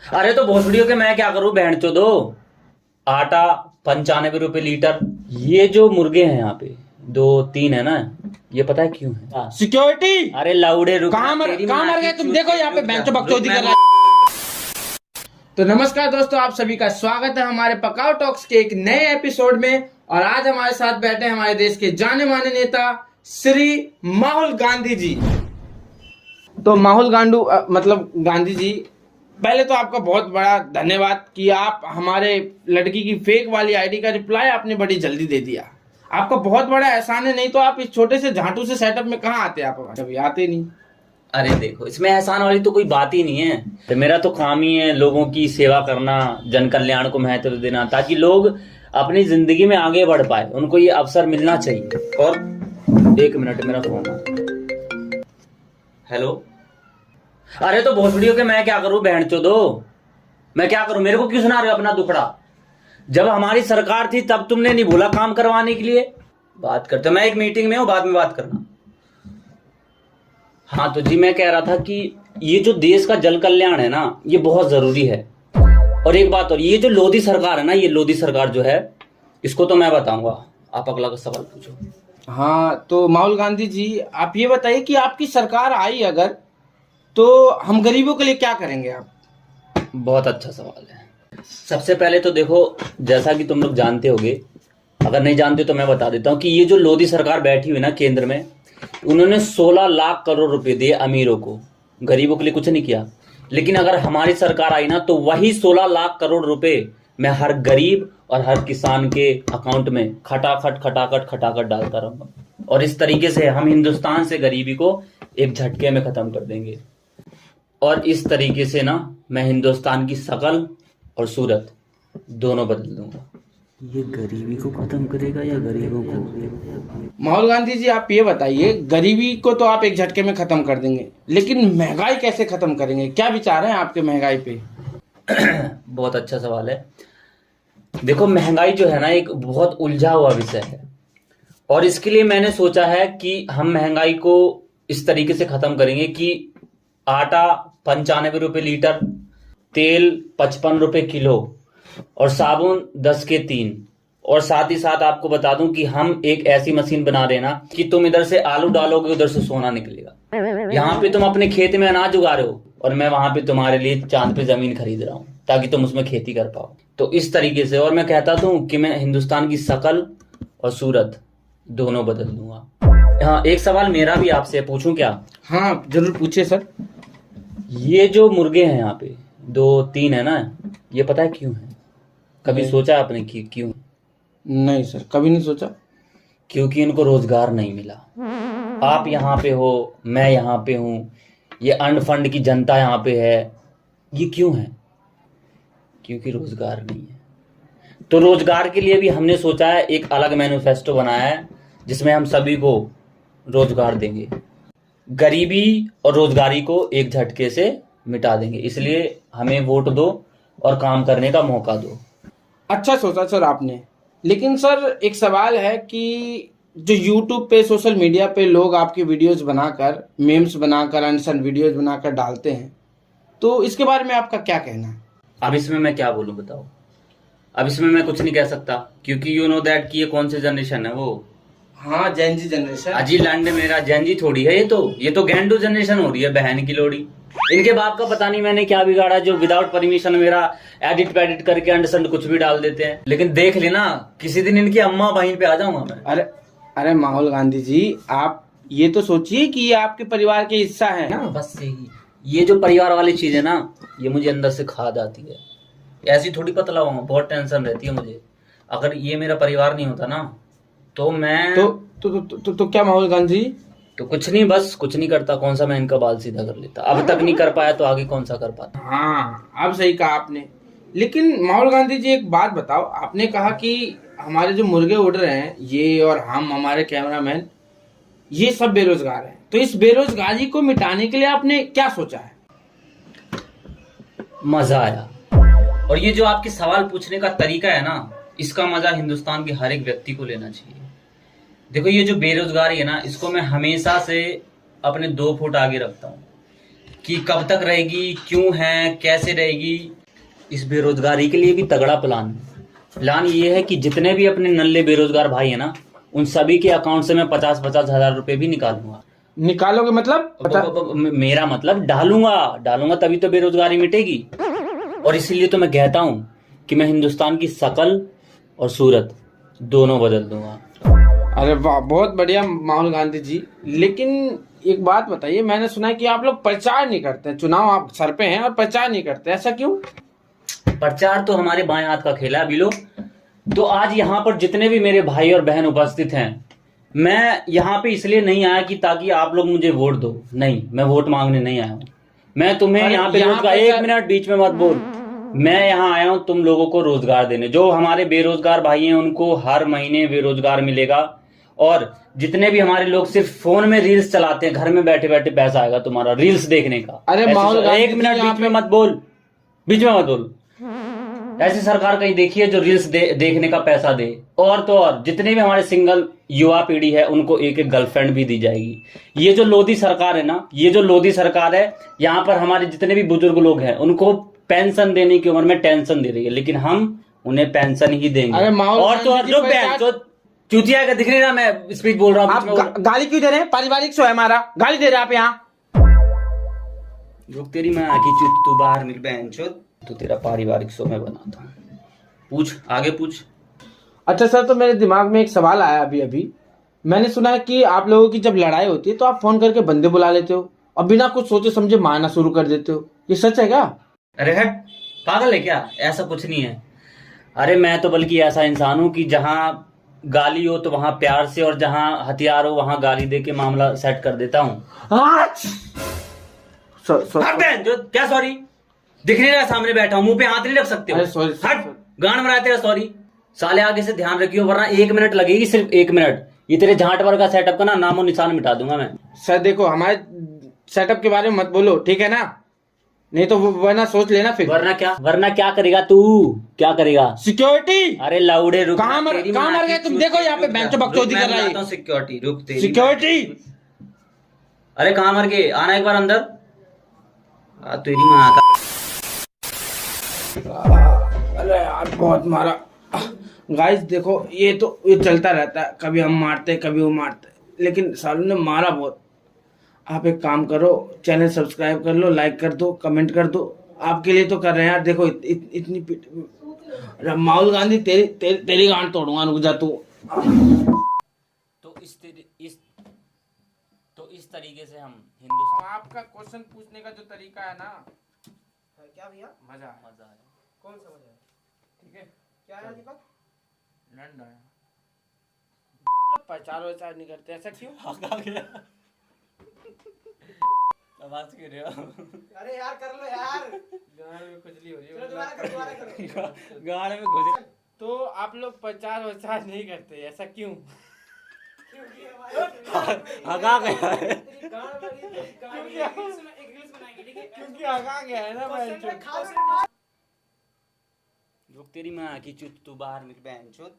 अरे तो भोसड़ियों के मैं क्या करूं, बहन चोदो। आटा 95 रुपए लीटर। ये जो मुर्गे हैं यहाँ पे 2-3 है ना, ये पता है क्यों है? सिक्योरिटी अरे लाउडे रुक, कहाँ मर गए तुम? देखो यहाँ पे बेंचो बकचोदी कर रहा है। तो नमस्कार दोस्तों, आप सभी का स्वागत है हमारे पकाओ टॉक्स के एक नए एपिसोड में। और आज हमारे साथ बैठे हैं हमारे देश के जाने माने नेता श्री माहुल गांधी जी। तो माहुल गांधी जी, पहले तो आपका बहुत बड़ा धन्यवाद कि आप हमारे लड़की की फेक वाली आईडी का रिप्लाई आपने बड़ी जल्दी दे दिया। आपका बहुत बड़ा एहसान है, नहीं तो आप इस छोटे से झांटू से सेटअप में कहाँ आते? आप कभी आते नहीं। अरे देखो, इसमें एहसान वाली तो कोई बात ही नहीं है। तो मेरा तो काम ही है लोगों की सेवा करना, जन कल्याण को महत्व देना, ताकि लोग अपनी जिंदगी में आगे बढ़ पाए, उनको ये अवसर मिलना चाहिए। और 1 मिनट, मेरा फोन है। हेलो। अरे तो भोसड़ियों के मैं क्या करूं, बहन चोदो। मैं क्या करूं? मेरे को क्यों सुना रहे हो अपना दुखड़ा? जब हमारी सरकार थी तब तुमने नहीं बोला काम करवाने के लिए। बात करते, मैं एक मीटिंग में हूं, बाद में बात करना। हाँ तो जी, मैं कह रहा था कि ये जो देश का जल कल्याण है ना, ये बहुत जरूरी है। और एक बात और, ये जो लोधी सरकार है ना, ये लोधी सरकार जो है, इसको तो मैं बताऊंगा। आप अगला का सवाल पूछो। हाँ तो माहुल गांधी जी, आप ये बताइए कि आपकी सरकार आई अगर, तो हम गरीबों के लिए क्या करेंगे आप? बहुत अच्छा सवाल है। सबसे पहले तो देखो, जैसा कि तुम लोग जानते होगे, अगर नहीं जानते तो मैं बता देता हूँ कि ये जो लोधी सरकार बैठी हुई ना केंद्र में, उन्होंने 16 लाख करोड़ रुपए दिए अमीरों को, गरीबों के लिए कुछ नहीं किया। लेकिन अगर हमारी सरकार आई ना, तो वही 16 लाख करोड़ रुपए मैं हर गरीब और हर किसान के अकाउंट में खटाखट डालता रहूंगा। और इस तरीके से हम हिंदुस्तान से गरीबी को एक झटके में खत्म कर देंगे। और इस तरीके से ना मैं हिंदुस्तान की शकल और सूरत दोनों बदल दूंगा। ये गरीबी को खत्म करेगा या गरीबों को? माहुल गांधी जी, आप ये बताइए, गरीबी को तो आप एक झटके में खत्म कर देंगे, लेकिन महंगाई कैसे खत्म करेंगे? क्या विचार है आपके महंगाई पे? बहुत अच्छा सवाल है। देखो, महंगाई जो है ना, एक बहुत उलझा हुआ विषय है। और इसके लिए मैंने सोचा है कि हम महंगाई को इस तरीके से खत्म करेंगे कि आटा 95 रुपए लीटर, तेल 55 रुपए किलो, और साबुन 10 के 3। और साथ ही साथ आपको बता दूं कि हम एक ऐसी मशीन बना रहे हैं ना कि तुम इधर से आलू डालोगे, उधर से सोना निकलेगा। यहाँ पे तुम अपने खेत में अनाज उगा रहे हो और मैं वहां पे तुम्हारे लिए चांद पे जमीन खरीद रहा हूँ ताकि तुम उसमें खेती कर पाओ। तो इस तरीके से, और मैं कहता हूँ कि मैं हिंदुस्तान की शकल और सूरत दोनों बदल दूंगा। हाँ, एक सवाल मेरा भी आपसे पूछूं क्या? हाँ जरूर पूछिए सर। ये जो मुर्गे हैं यहाँ पे 2-3 है ना, ये पता है क्यों है? कभी सोचा आपने कि क्यों? नहीं सर, कभी नहीं सोचा। क्योंकि इनको रोजगार नहीं मिला। आप यहाँ पे हो, मैं यहाँ पे हूँ, ये अन्न फंड की जनता यहाँ पे है। ये क्यों है? क्योंकि रोजगार नहीं है। तो रोजगार के लिए भी हमने सोचा है, एक अलग मैनिफेस्टो बनाया है जिसमें हम सभी को रोजगार देंगे। गरीबी और रोजगारी को एक झटके से मिटा देंगे। इसलिए हमें वोट दो और काम करने का मौका दो। अच्छा सोचा सर आपने, लेकिन सर एक सवाल है कि जो YouTube पे, सोशल मीडिया पे लोग आपकी वीडियोस बनाकर, मीम्स बनाकर, अनसन वीडियोस बनाकर डालते हैं, तो इसके बारे में आपका क्या कहना है? अब इसमें मैं क्या बोलूं बताओ? अब इसमें मैं कुछ नहीं कह सकता, क्योंकि यू नो दैट कि ये कौन सी जनरेशन है वो। हाँ, जेन जी जनरेशन। अजी लैंड मेरा जेन जी थोड़ी है, ये तो गेंडू जनरेशन हो रही है, बहन की लोड़ी। इनके बाप का पता नहीं मैंने क्या बिगाड़ा, जो विदाउट परमिशन मेरा एडिट पैडिट करके अंडरस्टैंड कुछ भी डाल देते हैं। लेकिन देख लेना, किसी दिन इनकी अम्मा बहन पे आ जाऊंगा मैं। अरे माहुल गांधी जी, आप ये तो सोचिए कि ये आपके परिवार के हिस्सा है ना। बस यही, ये जो परिवार वाली चीज है ना, ये मुझे अंदर से खा जाती है। ऐसी थोड़ी पतला हुआ, बहुत टेंशन रहती है मुझे। अगर ये मेरा परिवार नहीं होता ना, तो मैं तो क्या माहुल गांधी? तो कुछ नहीं, बस कुछ नहीं करता। कौन सा मैं इनका बाल सीधा कर लेता? अब तक नहीं कर पाया तो आगे कौन सा कर पाता? हाँ, अब सही कहा आपने। लेकिन माहुल गांधी जी, एक बात बताओ, आपने कहा कि हमारे जो मुर्गे उड़ रहे हैं, ये और हम, हमारे कैमरामैन, ये सब बेरोजगार हैं। तो इस बेरोजगारी को मिटाने के लिए आपने क्या सोचा है? मजा आया। और ये जो आपके सवाल पूछने का तरीका है ना, इसका मजा हिंदुस्तान के हर एक व्यक्ति को लेना चाहिए। देखो, ये जो बेरोजगारी है ना, इसको मैं हमेशा से अपने 2 फुट आगे रखता हूँ। कि कब तक रहेगी, क्यों है, कैसे रहेगी। इस बेरोजगारी के लिए भी तगड़ा प्लान ये है कि जितने भी अपने नल्ले बेरोजगार भाई है ना, उन सभी के अकाउंट से मैं 50-50 हजार रुपए भी निकालूंगा। निकालोगे मतलब? मेरा मतलब डालूंगा तभी तो बेरोजगारी मिटेगी। और इसीलिए तो मैं कहता हूं कि मैं हिंदुस्तान की शकल और सूरत दोनों बदल दूंगा। अरे वाह, बहुत बढ़िया राहुल गांधी जी। लेकिन एक बात बताइए, मैंने सुना है कि आप लोग प्रचार नहीं करते हैं, चुनाव आप सर पे हैं और प्रचार नहीं करते, ऐसा क्यों? प्रचार तो हमारे बाएं हाथ का खेला है बिलो। तो आज यहाँ पर जितने भी मेरे भाई और बहन उपस्थित हैं, मैं यहाँ पे इसलिए नहीं आया कि ताकि आप लोग मुझे वोट दो, नहीं, मैं वोट मांगने नहीं आया हूँ। मैं तुम्हें यहाँ पे रोजगार, एक मिनट बीच में मत बोल, मैं यहाँ आया हूँ तुम लोगों को रोजगार देने। जो हमारे बेरोजगार भाई हैं उनको हर महीने बेरोजगार मिलेगा, और जितने भी हमारे लोग सिर्फ फोन में रील्स चलाते हैं, घर में बैठे बैठे पैसा आएगा तुम्हारा रील्स देखने का। अरे एक मिनट बीच में मत बोल, बीच में मत बोल। ऐसी सरकार कहीं देखी है जो रील्स देखने का पैसा दे? और तो और जितने भी हमारे सिंगल युवा पीढ़ी है उनको एक एक गर्लफ्रेंड भी दी जाएगी। ये जो लोधी सरकार है ना, ये जो लोधी सरकार है, यहाँ पर हमारे जितने भी बुजुर्ग लोग हैं उनको पेंशन देने की उम्र में टेंशन दे रही है, लेकिन हम उन्हें पेंशन ही देंगे। अरे और तो और जो चूतिया का दिख रही ना, मैं स्पीच बोल रहा हूँ। आप गाली क्यों दे रहे हैं? पारिवारिक शो है हमारा, गाली दे रहे हैं आप यहाँ? रुक तेरी मैं आखी चुत, तू बाहर निकल बहन चोद, तो तेरा पारिवारिक शो मैं बनाता हूँ। पूछ, आगे पूछ। अच्छा सर, तो मेरे दिमाग में एक सवाल आया अभी। मैंने सुना है कि आप लोगों की जब लड़ाई होती है तो आप फोन करके बंदे बुला लेते हो और बिना कुछ सोचे समझे मारना शुरू कर देते हो, ये सच है क्या? अरे हट, पागल है क्या? ऐसा कुछ नहीं है। अरे मैं तो बल्कि ऐसा इंसान हूं कि जहां गाली हो तो वहां प्यार से, और जहां हथियार हो वहां गाली दे के मामला सेट कर देता हूँ। क्या सॉरी? दिख नहीं रहा सामने बैठा हूं, मुंह पे हाथ नहीं रख सकते हो? हट, गांड मरा तेरा सॉरी। साले आगे से ध्यान रखियो वरना 1 मिनट लगेगी, सिर्फ 1 मिनट। ये तेरे झांट भर का सेटअप का ना नामो निशान मिटा दूंगा मैं। सर देखो, हमारे सेटअप के बारे में मत बोलो, ठीक है ना? नहीं तो वरना सोच लेना फिर। वरना क्या करेगा तू? क्या करेगा? सिक्योरिटी। अरे लाउडे रुक, कहाँ मर गए तुम? देखो यहाँ पे बेंचो बकचोदी कर रहा है। सिक्योरिटी रुक, तेरी सिक्योरिटी। अरे कहाँ मर गए? आना एक बार अंदर। तेरी माँ का। अरे यार बहुत मारा। गाइस देखो, ये चलता रहता है, कभी हम मारते कभी वो मारते, लेकिन सालू ने मारा बहुत। आप एक काम करो, चैनल सब्सक्राइब कर लो, लाइक कर दो, कमेंट कर दो, आपके लिए तो कर रहे हैं यार। देखो इतनी पीट। राहुल गांधी तेरी गांड तोड़ूंगा, रुक जा तू। तो इस तरीके से हम हिंदुस्तान। आपका क्वेश्चन पूछने का जो तरीका है ना, क्या भैया? मजा आया। कौन सा मजा आया? ठीक है, क्या है दीपक? लंड आया। प्रचार वचार नहीं करते, ऐसा क्यों? आवाज क्यों रहे हो? अरे यार कर लो यार। गाल में खुजली हो रही है। दोबारा करो। गाल में खुजली। तो आप लोग प्रचार वचार नहीं करते, ऐसा क्यों? हगा गया है। क्योंकि हगा गया है ना भाई। रुक तेरी माँ की चुत, तू बाहर निकल बहन चोद।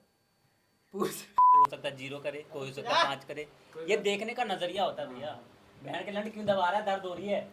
पूछ, हो सकता 0 करे, कोई हो सकता 5 करे। ये देखने का नजरिया होता है भैया। बहन के लंड क्यों दबा रहा है? दर्द हो रही है।